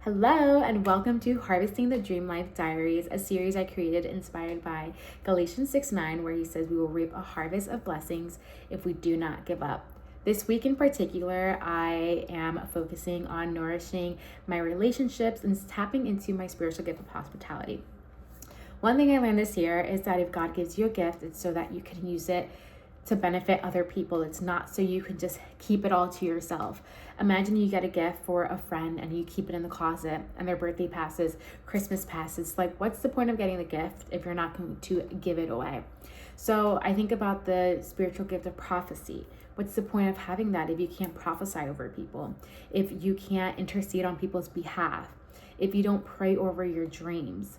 Hello, and welcome to Harvesting the Dream Life Diaries, a series I created inspired by Galatians 6:9, where he says we will reap a harvest of blessings if we do not give up. This week in particular, I am focusing on nourishing my relationships and tapping into my spiritual gift of hospitality. One thing I learned this year is that if God gives you a gift, it's so that you can use it to benefit other people. It's not so you can just keep it all to yourself. Imagine you get a gift for a friend and you keep it in the closet and their birthday passes, Christmas passes. Like, what's the point of getting the gift if you're not going to give it away? So I think about the spiritual gift of prophecy. What's the point of having that if you can't prophesy over people? If you can't intercede on people's behalf? If you don't pray over your dreams?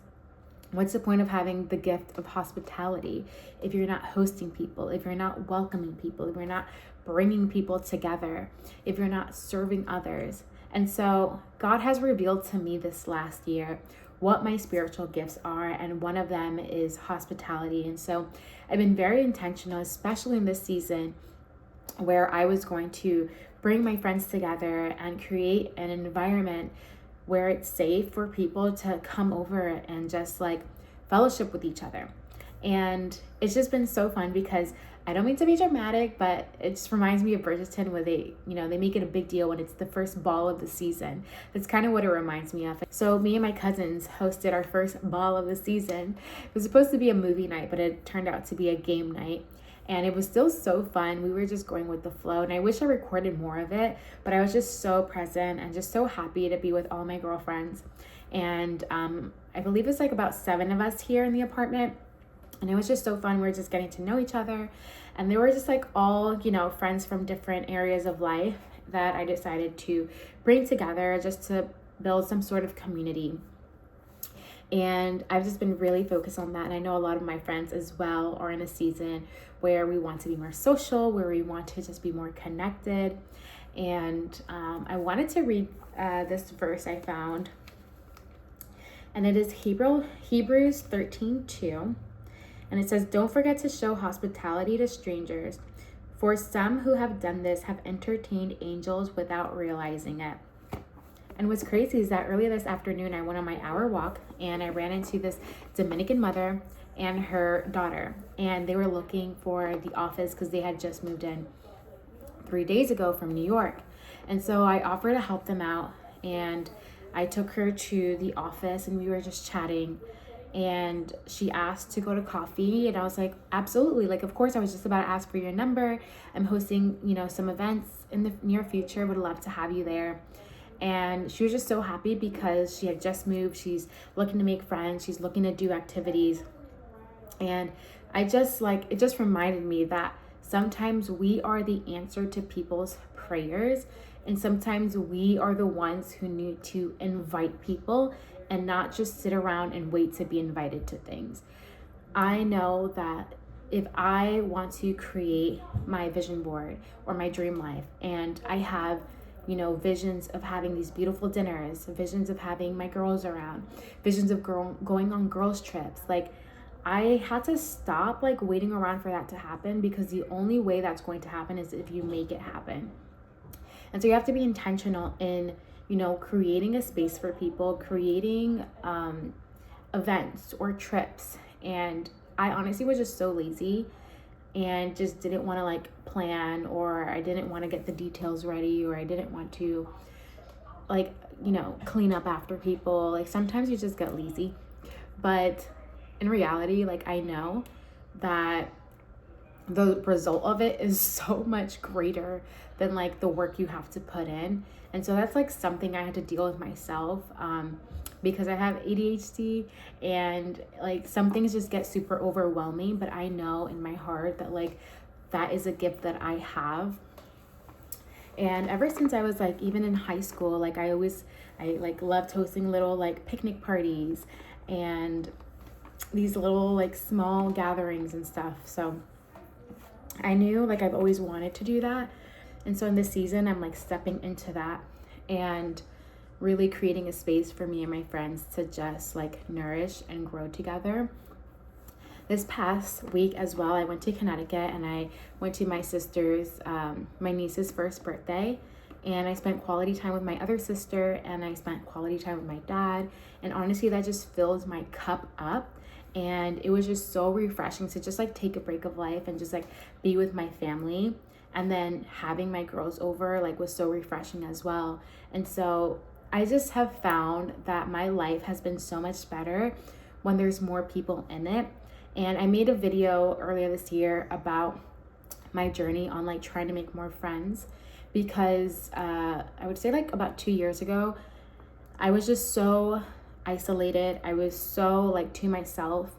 What's the point of having the gift of hospitality if you're not hosting people, if you're not welcoming people, if you're not bringing people together, if you're not serving others? And so God has revealed to me this last year what my spiritual gifts are, and one of them is hospitality. And so I've been very intentional, especially in this season where I was going to bring my friends together and create an environment where it's safe for people to come over and just like fellowship with each other. And it's just been so fun because I don't mean to be dramatic, but it just reminds me of Bridgerton where they make it a big deal when it's the first ball of the season. That's kind of what it reminds me of. So me and my cousins hosted our first ball of the season. It was supposed to be a movie night, but it turned out to be a game night. And it was still so fun. We were just going with the flow. And I wish I recorded more of it, but I was just so present and just so happy to be with all my girlfriends. And I believe it's like about 7 of us here in the apartment. And it was just so fun. We were just getting to know each other. And they were just like all, friends from different areas of life that I decided to bring together just to build some sort of community. And I've just been really focused on that. And I know a lot of my friends as well are in a season where we want to be more social, where we want to just be more connected. And I wanted to read this verse I found. And it is Hebrews 13:2. And it says, "Don't forget to show hospitality to strangers, for some who have done this have entertained angels without realizing it." And what's crazy is that earlier this afternoon, I went on my hour walk and I ran into this Dominican mother and her daughter. And they were looking for the office because they had just moved in 3 days ago from New York. And so I offered to help them out. And I took her to the office and we were just chatting. And she asked to go to coffee. And I was like, absolutely. Like, of course, I was just about to ask for your number. I'm hosting, some events in the near future. Would love to have you there. And she was just so happy because she had just moved. She's looking to make friends. She's looking to do activities. And it just reminded me that sometimes we are the answer to people's prayers. And sometimes we are the ones who need to invite people and not just sit around and wait to be invited to things. I know that if I want to create my vision board or my dream life, and I have visions of having these beautiful dinners, visions of having my girls around, visions of going on girls trips. Like, I had to stop waiting around for that to happen, because the only way that's going to happen is if you make it happen. And so you have to be intentional in, creating a space for people, creating events or trips. And I honestly was just so lazy and just didn't want to plan, or I didn't want to get the details ready, or I didn't want to clean up after people. Sometimes you just get lazy. But in reality, I know that the result of it is so much greater than the work you have to put in. And so that's something I had to deal with myself, because I have ADHD, and some things just get super overwhelming. But I know in my heart that that is a gift that I have. And ever since I was even in high school, I loved hosting little picnic parties and these little small gatherings and stuff. So I knew I've always wanted to do that. And so in this season, I'm stepping into that and really creating a space for me and my friends to just nourish and grow together. This past week as well, I went to Connecticut and I went to my niece's first birthday. and I spent quality time with my other sister, and I spent quality time with my dad. And honestly, that just filled my cup up. And it was just so refreshing to just like take a break of life and just like be with my family. And then having my girls over like was so refreshing as well. And so I just have found that my life has been so much better when there's more people in it. And I made a video earlier this year about my journey on like trying to make more friends, because I would say like about 2 years ago, I was just so isolated. I was so like to myself.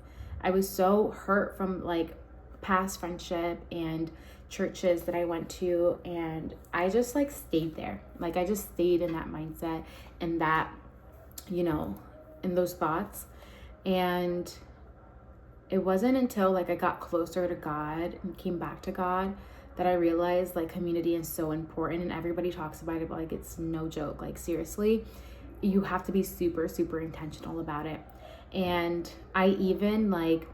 I was so hurt from like past friendship and churches that I went to, and I just like stayed there. Like I just stayed in that mindset and that, you know, in those thoughts. And it wasn't until like I got closer to God and came back to God that I realized like community is so important, and everybody talks about it, but like it's no joke. Like seriously, you have to be super, super intentional about it. And I even like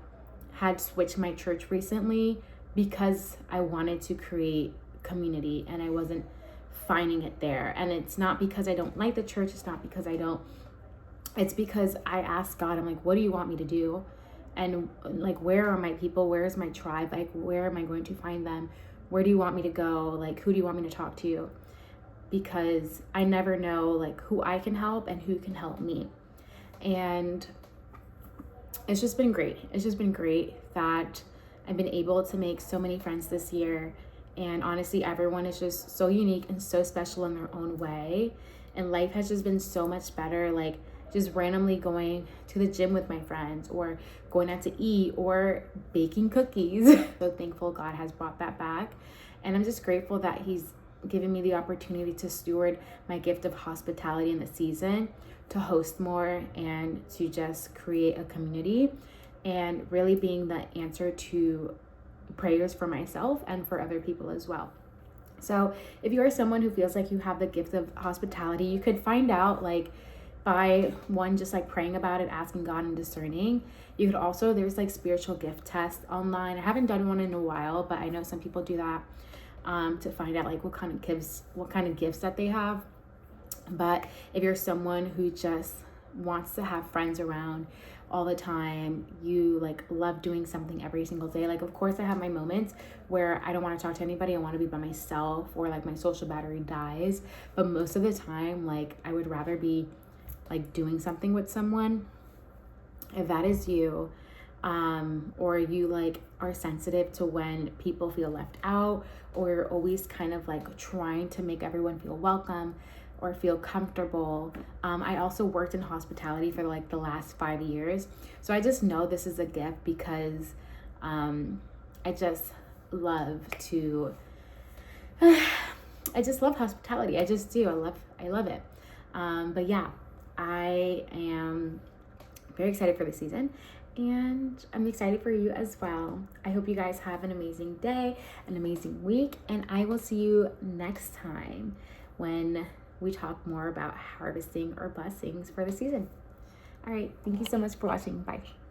had switched my church recently because I wanted to create community and I wasn't finding it there. And it's not because I don't like the church. It's not because it's because I asked God, I'm like, what do you want me to do? And like, where are my people? Where is my tribe? Like, where am I going to find them? Where do you want me to go? Like, who do you want me to talk to? Because I never know like who I can help and who can help me. And it's just been great. It's just been great that I've been able to make so many friends this year. And honestly, everyone is just so unique and so special in their own way. And life has just been so much better. Like just randomly going to the gym with my friends, or going out to eat, or baking cookies. So thankful God has brought that back. And I'm just grateful that He's given me the opportunity to steward my gift of hospitality in the season, to host more and to just create a community, and really being the answer to prayers for myself and for other people as well. So if you are someone who feels like you have the gift of hospitality, you could find out like by one, just like praying about it, asking God and discerning. You could also, there's like spiritual gift tests online. I haven't done one in a while, but I know some people do that to find out like what kind of gifts that they have. But if you're someone who just wants to have friends around all the time, you like love doing something every single day. Like, of course I have my moments where I don't want to talk to anybody. I want to be by myself, or like my social battery dies. But most of the time, like I would rather be like doing something with someone. If that is you, or you like are sensitive to when people feel left out, or you're always kind of like trying to make everyone feel welcome or feel comfortable. I also worked in hospitality for like the last 5 years. So I just know this is a gift, because I just love to, I just love hospitality. I just do. I love it. But yeah, I am very excited for the season, and I'm excited for you as well. I hope you guys have an amazing day, an amazing week, and I will see you next time when we talk more about harvesting our blessings for the season. All right. Thank you so much for watching. Bye.